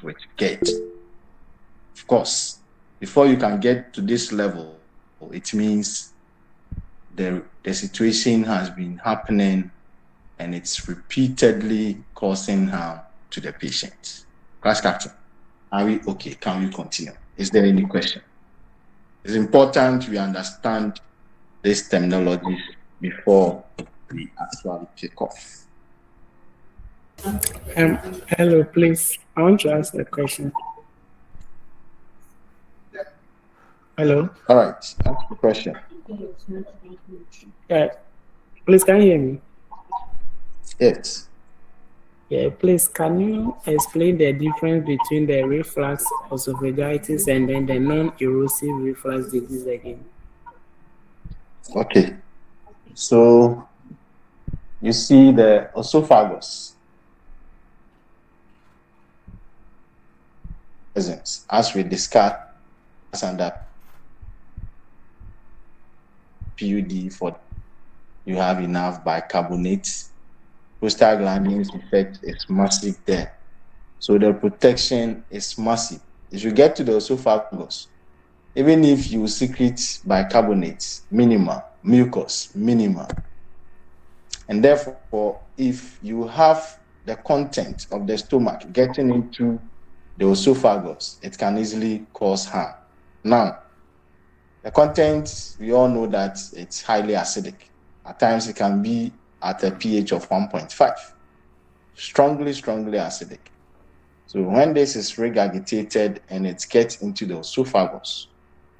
with GERD. Of course, before you can get to this level, it means the situation has been happening and it's repeatedly causing harm to the patient. Class captain, are we okay? Can we continue? Is there any question? It's important we understand this terminology before we actually take off. Hello, please. I want to ask a question. Hello. All right, ask the question. Yeah. Please, can you hear me? Yes. Yeah, please, can you explain the difference between the reflux esophagitis and then the non-erosive reflux disease again? Okay. So you see the esophagus, as we discussed under PUD, for you have enough bicarbonate. Prostaglandins effect is massive there. So the protection is massive. If you get to the esophagus, even if you secrete bicarbonate, minimal, mucus, minimal, and therefore, if you have the content of the stomach getting into the esophagus, it can easily cause harm. Now, the content, we all know that it's highly acidic. At times, it can be at a pH of 1.5. Strongly acidic. So when this is regurgitated and it gets into the esophagus,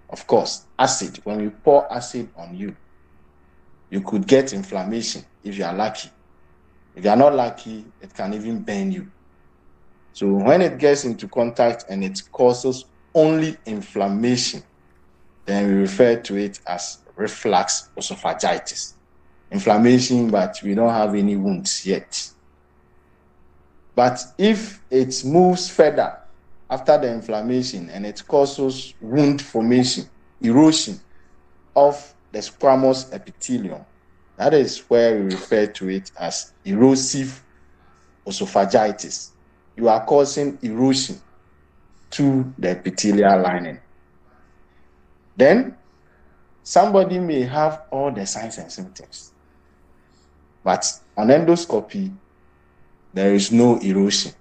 of course, acid, when you pour acid on you, you could get inflammation if you are lucky. If you are not lucky, it can even burn you. So when it gets into contact and it causes only inflammation, then we refer to it as reflux esophagitis. Inflammation, but we don't have any wounds yet. But if it moves further after the inflammation and it causes wound formation, erosion of the squamous epithelium, that is where we refer to it as erosive esophagitis. You are causing erosion to the epithelial lining. Then somebody may have all the signs and symptoms, but on endoscopy, there is no erosion.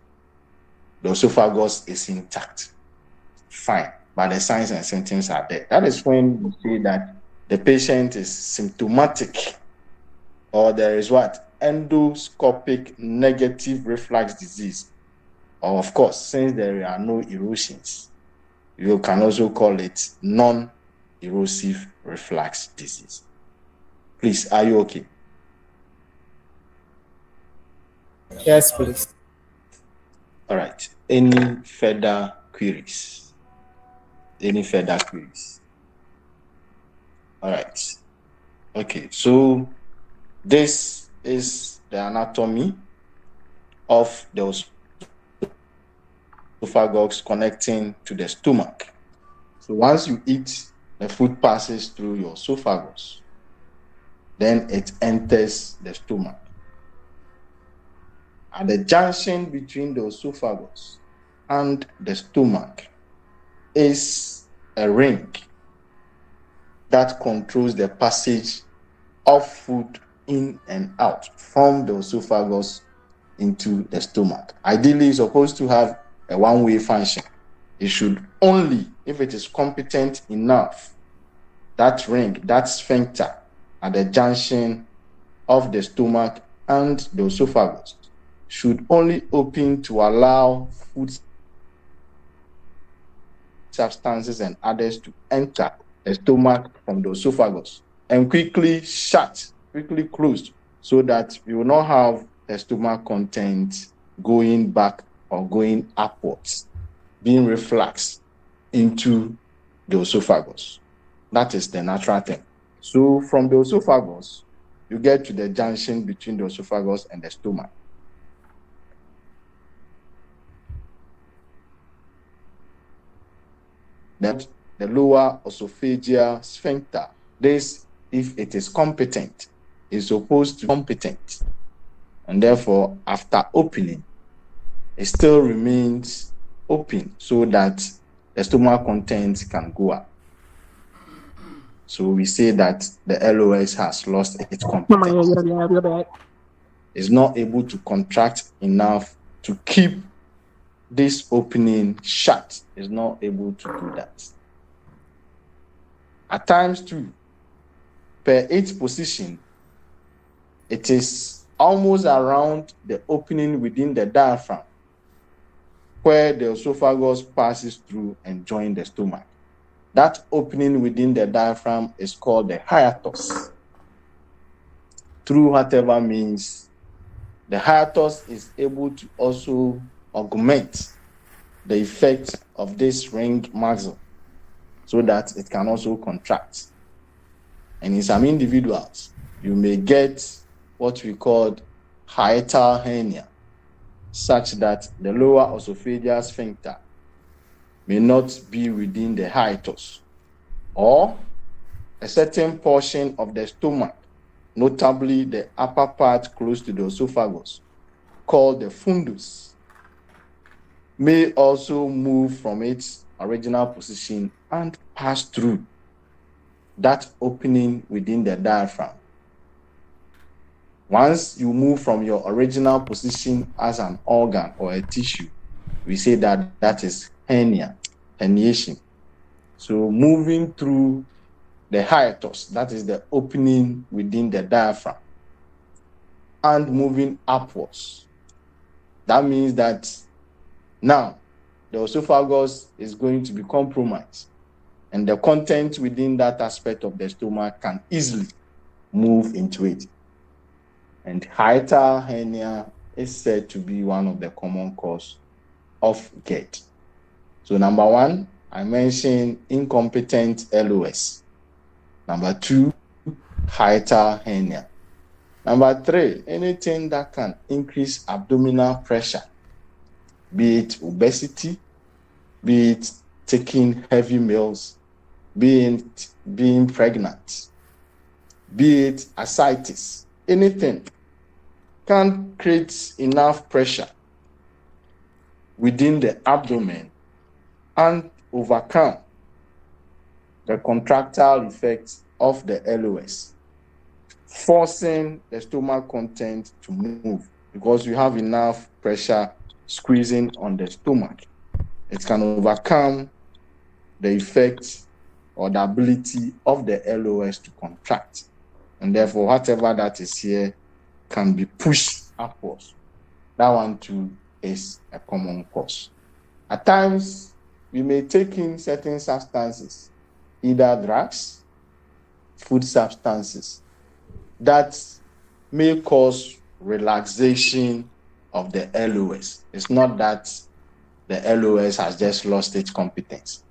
The esophagus is intact. Fine, but the signs and symptoms are there. That is when we say that the patient is symptomatic, or there is what? Endoscopic negative reflux disease. Or of course, since there are no erosions, you can also call it non-erosive reflux disease. Please, are you okay? Yes, please. All right. Any further queries? Any further queries? All right. Okay, so this is the anatomy of the esophagus connecting to the stomach. So once you eat, the food passes through your esophagus. Then it enters the stomach. At the junction between the esophagus and the stomach is a ring that controls the passage of food in and out from the esophagus into the stomach. Ideally, it's supposed to have a one-way function. It should only, if it is competent enough, that ring, that sphincter at the junction of the stomach and the esophagus should only open to allow food substances and others to enter the stomach from the esophagus, and quickly shut, quickly closed, so that we will not have the stomach content going back or going upwards, being refluxed into the esophagus. That is the natural thing. So from the esophagus, you get to the junction between the esophagus and the stomach. That the lower esophageal sphincter, this, if it is competent, is supposed to be competent, and therefore after opening, it still remains open so that the stomach contents can go up. So we say that the LOS has lost its competence. It's not able to contract enough to keep this opening shut. It's not able to do that. At times too, per its position, it is almost around the opening within the diaphragm where the esophagus passes through and joins the stomach. That opening within the diaphragm is called the hiatus. Through whatever means, the hiatus is able to also augment the effect of this ring muscle so that it can also contract. And in some individuals, you may get what we call hiatal hernia, such that the lower esophageal sphincter may not be within the hiatus, or a certain portion of the stomach, notably the upper part close to the esophagus, called the fundus, may also move from its original position and pass through that opening within the diaphragm. Once you move from your original position as an organ or a tissue, we say that that is herniation. So moving through the hiatus, that is the opening within the diaphragm, and moving upwards. That means that now the esophagus is going to be compromised, and the content within that aspect of the stomach can easily move into it. And hiatal hernia is said to be one of the common causes of GERD. So number one, I mentioned incompetent LOS. Number two, hiatal hernia. Number three, anything that can increase abdominal pressure, be it obesity, be it taking heavy meals, be it being pregnant, be it ascites, anything can create enough pressure within the abdomen and overcome the contractile effects of the LOS, forcing the stomach content to move because you have enough pressure squeezing on the stomach. It can overcome the effect or the ability of the LOS to contract. And therefore, whatever that is here can be pushed upwards. That one too is a common cause. At times, we may take in certain substances, either drugs, food substances, that may cause relaxation of the LOS. It's not that the LOS has just lost its competence,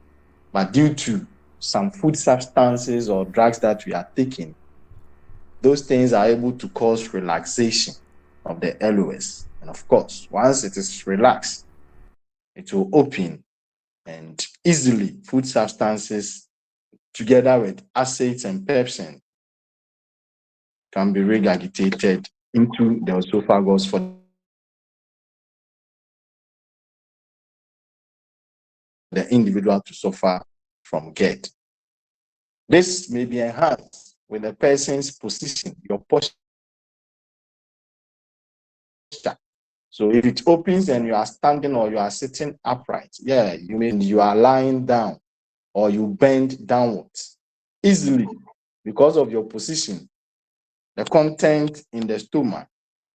but due to some food substances or drugs that we are taking, those things are able to cause relaxation of the LOS. And of course, once it is relaxed, it will open, and easily food substances together with acids and pepsin can be regurgitated into the esophagus for the individual to suffer from GERD. This may be enhanced with the person's position, your posture. So if it opens and you are standing or you are sitting upright, you are lying down or you bend downwards easily because of your position. The content in the stomach,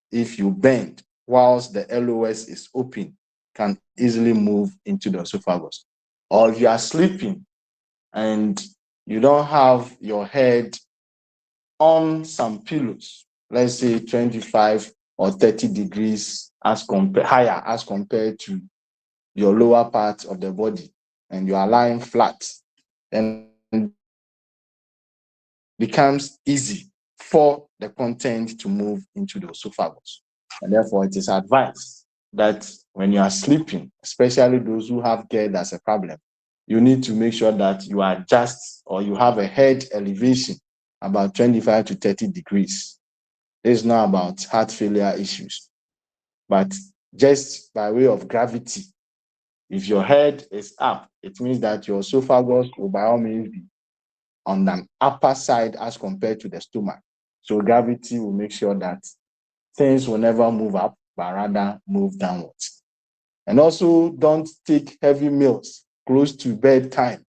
if you bend whilst the LOS is open, can easily move into the esophagus. Or if you are sleeping and you don't have your head on some pillows, let's say 25 or 30 degrees higher as compared to your lower part of the body, and you are lying flat, then becomes easy for the content to move into the esophagus. And therefore, it is advised that when you are sleeping, especially those who have GERD as a problem, you need to make sure that you adjust or you have a head elevation about 25 to 30 degrees. This is not about heart failure issues, but just by way of gravity, If your head is up, it means that your esophagus will by all means be on the upper side as compared to the stomach. So gravity will make sure that things will never move up, but rather move downwards. And also, don't take heavy meals close to bedtime.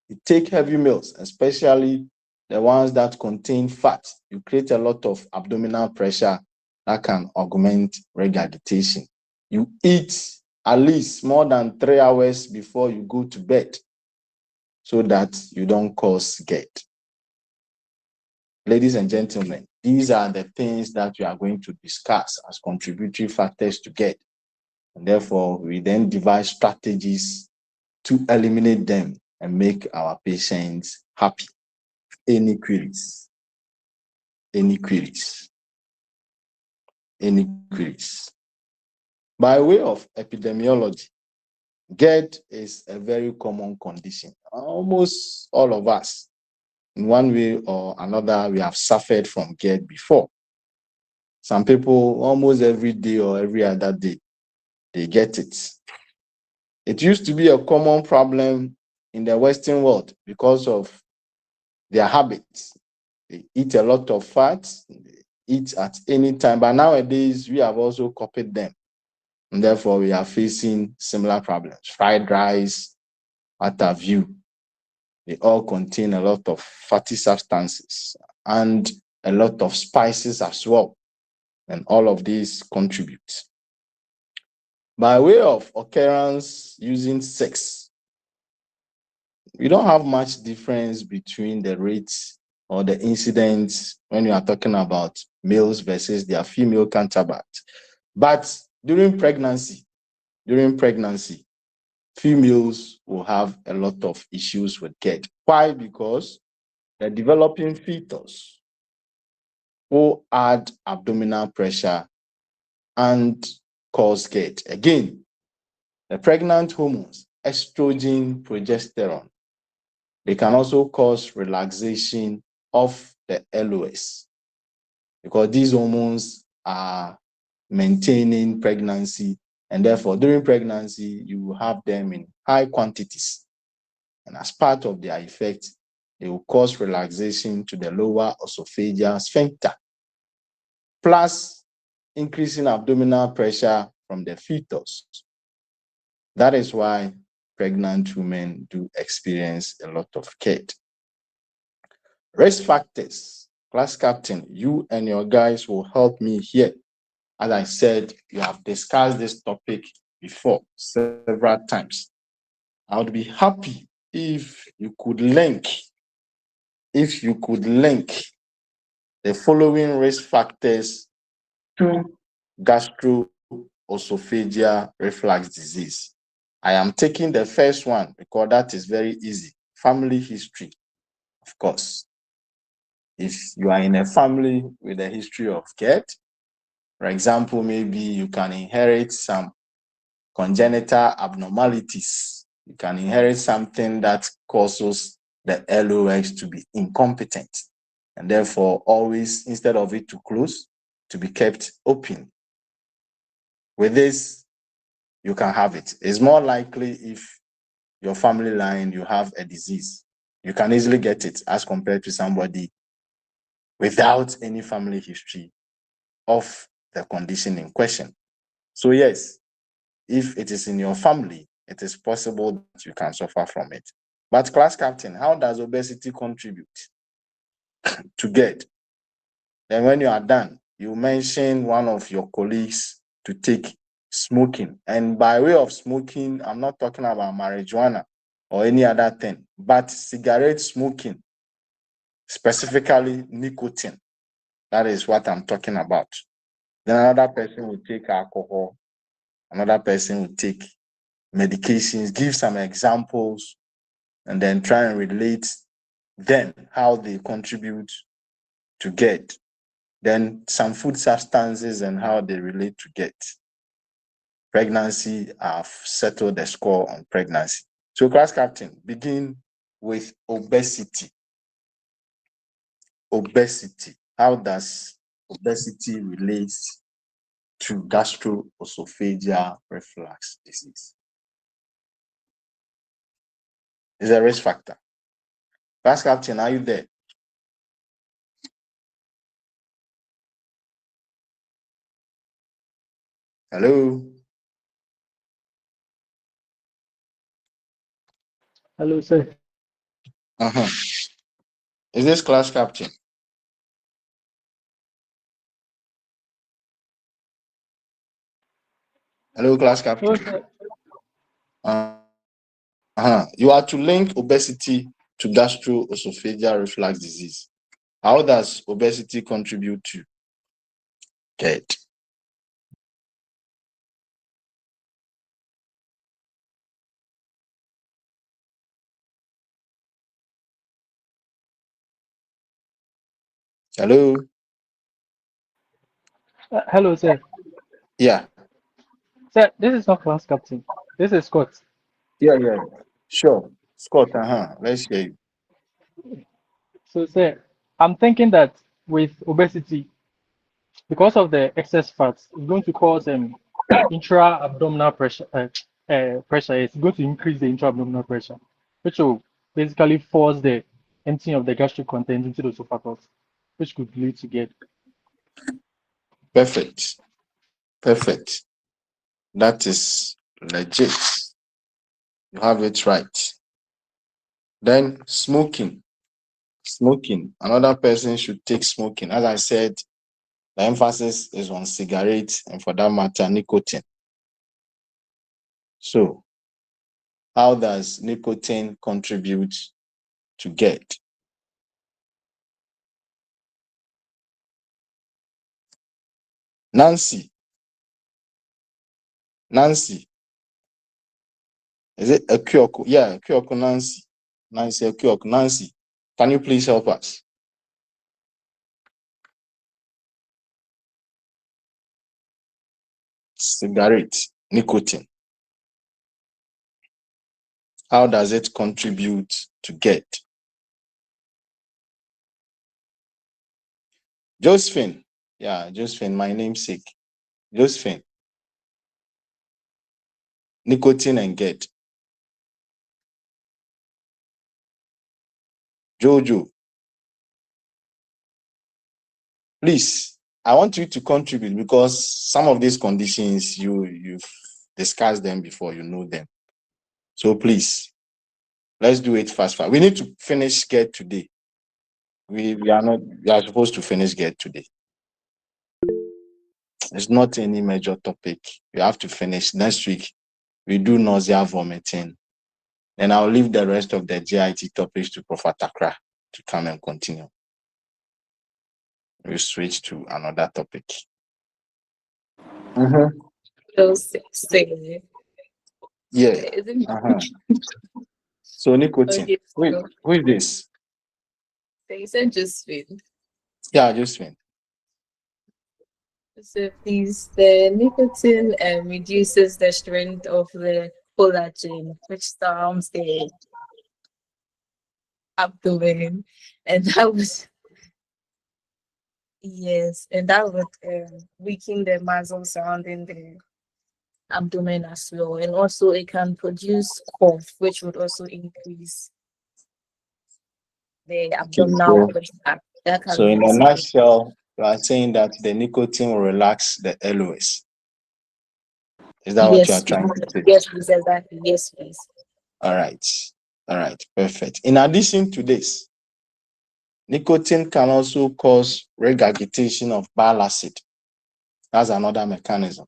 You take heavy meals, especially the ones that contain fat. You create a lot of abdominal pressure that can augment regurgitation. You eat at least more than 3 hours before you go to bed so that you don't cause GERD. Ladies and gentlemen, these are the things that we are going to discuss as contributory factors to GERD. And therefore, we then devise strategies to eliminate them and make our patients happy. Any queries? Any queries? Any queries? By way of epidemiology, GERD is a very common condition. Almost all of us, in one way or another, we have suffered from GERD before. Some people, almost every day or every other day, they get it. It used to be a common problem in the Western world because of their habits. They eat a lot of fat, they eat at any time, but nowadays we have also copied them. And therefore, we are facing similar problems. Fried rice, what have you, they all contain a lot of fatty substances and a lot of spices as well. And all of these contribute. By way of occurrence using sex, we don't have much difference between the rates or the incidents when you are talking about males versus their female counterparts. But during pregnancy, females will have a lot of issues with GERD. Why? Because the developing fetus will add abdominal pressure and cause GERD. Again, the pregnant hormones, estrogen, progesterone, they can also cause relaxation of the LOS because these hormones are maintaining pregnancy, and therefore during pregnancy you will have them in high quantities, and as part of their effect they will cause relaxation to the lower esophageal sphincter plus increasing abdominal pressure from the fetus. That is why pregnant women do experience a lot of GERD. Risk factors. Class captain, you and your guys will help me here. As I said, you have discussed this topic before several times. I would be happy if you could link the following risk factors to gastroesophageal reflux disease. I am taking the first one because that is very easy. Family history, of course. If you are in a family with a history of GERD, for example, maybe you can inherit some congenital abnormalities. You can inherit something that causes the LOX to be incompetent. And therefore, always, instead of it to close, to be kept open. With this, you can have it. It's more likely if your family line, you have a disease. You can easily get it as compared to somebody without any family history of the condition in question. So yes, if it is in your family, it is possible that you can suffer from it. But class captain, how does obesity contribute to GERD? Then when you are done, you mention one of your colleagues to take smoking. And by way of smoking, I'm not talking about marijuana or any other thing, but cigarette smoking, specifically nicotine. That is what I'm talking about. Then another person will take alcohol. Another person will take medications, give some examples, and then try and relate them, how they contribute to GERD. Then some food substances and how they relate to GERD. Pregnancy, I've settled the score on pregnancy. So class captain, begin with obesity. Obesity. How does obesity relate to gastroesophageal reflux disease? It's a risk factor. Class captain, are you there? Hello? Hello, sir. Uh-huh. Is this class captain? Hello, class No, captain. sir. You are to link obesity to gastroesophageal reflux disease. How does obesity contribute to GERD? Hello? Hello, sir. Yeah. Sir, this is not class captain. This is Scott. Yeah. Sure. Scott, let's hear you. So, sir, I'm thinking that with obesity, because of the excess fats, it's going to cause intra-abdominal pressure. Pressure. It's going to increase the intra-abdominal pressure, which will basically force the emptying of the gastric content into the esophagus, which could lead to GERD. Perfect. Perfect. That is legit. You have it right. Then smoking. Smoking. Another person should take smoking. As I said, the emphasis is on cigarettes and for that matter, nicotine. So, how does nicotine contribute to GERD? Nancy, is it a Kyoko? Yeah, Kyoko Nancy. Nancy Kyoko. Nancy, can you please help us? Cigarette, nicotine. How does it contribute to GERD? Josephine. Yeah, Josephine, my namesake. Josephine, nicotine and GERD. Jojo, please, I want you to contribute because some of these conditions you've discussed them before, you know them. So please, let's do it fast. We need to finish GERD today. We are supposed to finish GERD today. It's not any major topic. We have to finish next week. We do nausea, vomiting. Then I'll leave the rest of the GIT topics to Prof. Takra to come and continue. We'll switch to another topic. Those six. Yeah. Isn't So nicotine. okay? Who is this? So you said Josephine. Yeah, Josephine. So please, the nicotine reduces the strength of the collagen, which surrounds the abdomen, and that was yes, and that would weaken the muscles surrounding the abdomen as well, and also it can produce cough, which would also increase the Okay, abdominal pressure. That so can in lead a to nutshell, you are saying that the nicotine will relax the LOS. Is that what you are yes, trying to say? yes, please, exactly, yes, please. All right. All right. Perfect. In addition to this, nicotine can also cause regurgitation of bile acid. That's another mechanism.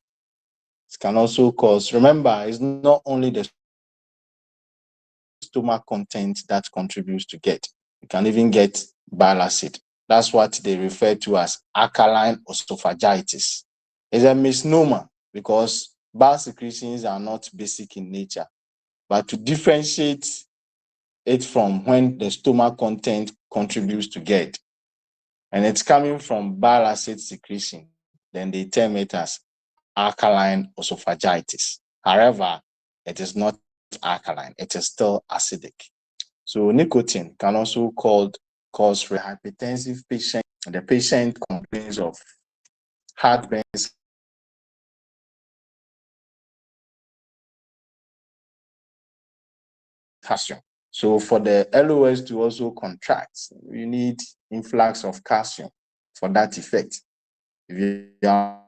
It can also cause, remember, it's not only the stomach content that contributes to GERD. You can even get bile acid. That's what they refer to as alkaline esophagitis. It's a misnomer because bile secretions are not basic in nature. But to differentiate it from when the stomach content contributes to GERD, and it's coming from bile acid secretion, then they term it as alkaline esophagitis. However, it is not alkaline, it is still acidic. So nicotine can also cause hypertensive patient, and the patient complains of heartburn, calcium. So for the LOS to also contract, you need influx of calcium for that effect. If you are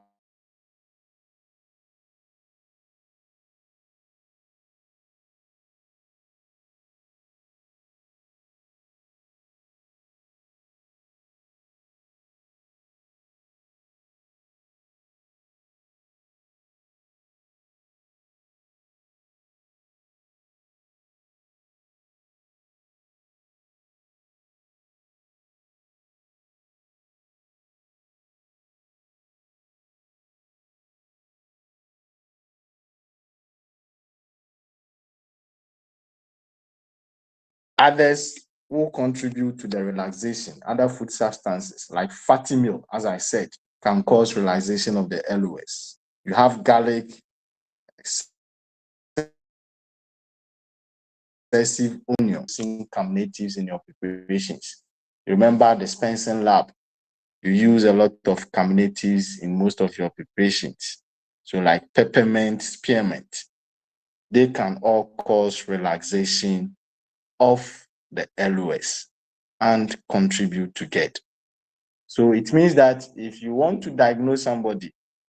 others will contribute to the relaxation. Other food substances like fatty meal, as I said, can cause relaxation of the LOS. You have garlic, excessive onion, seeing carminatives in your preparations. Remember the Spencer lab, you use a lot of carminatives in most of your preparations. So like peppermint, spearmint, they can all cause relaxation of the LOS and contribute to GERD. So it means that if you want to diagnose somebody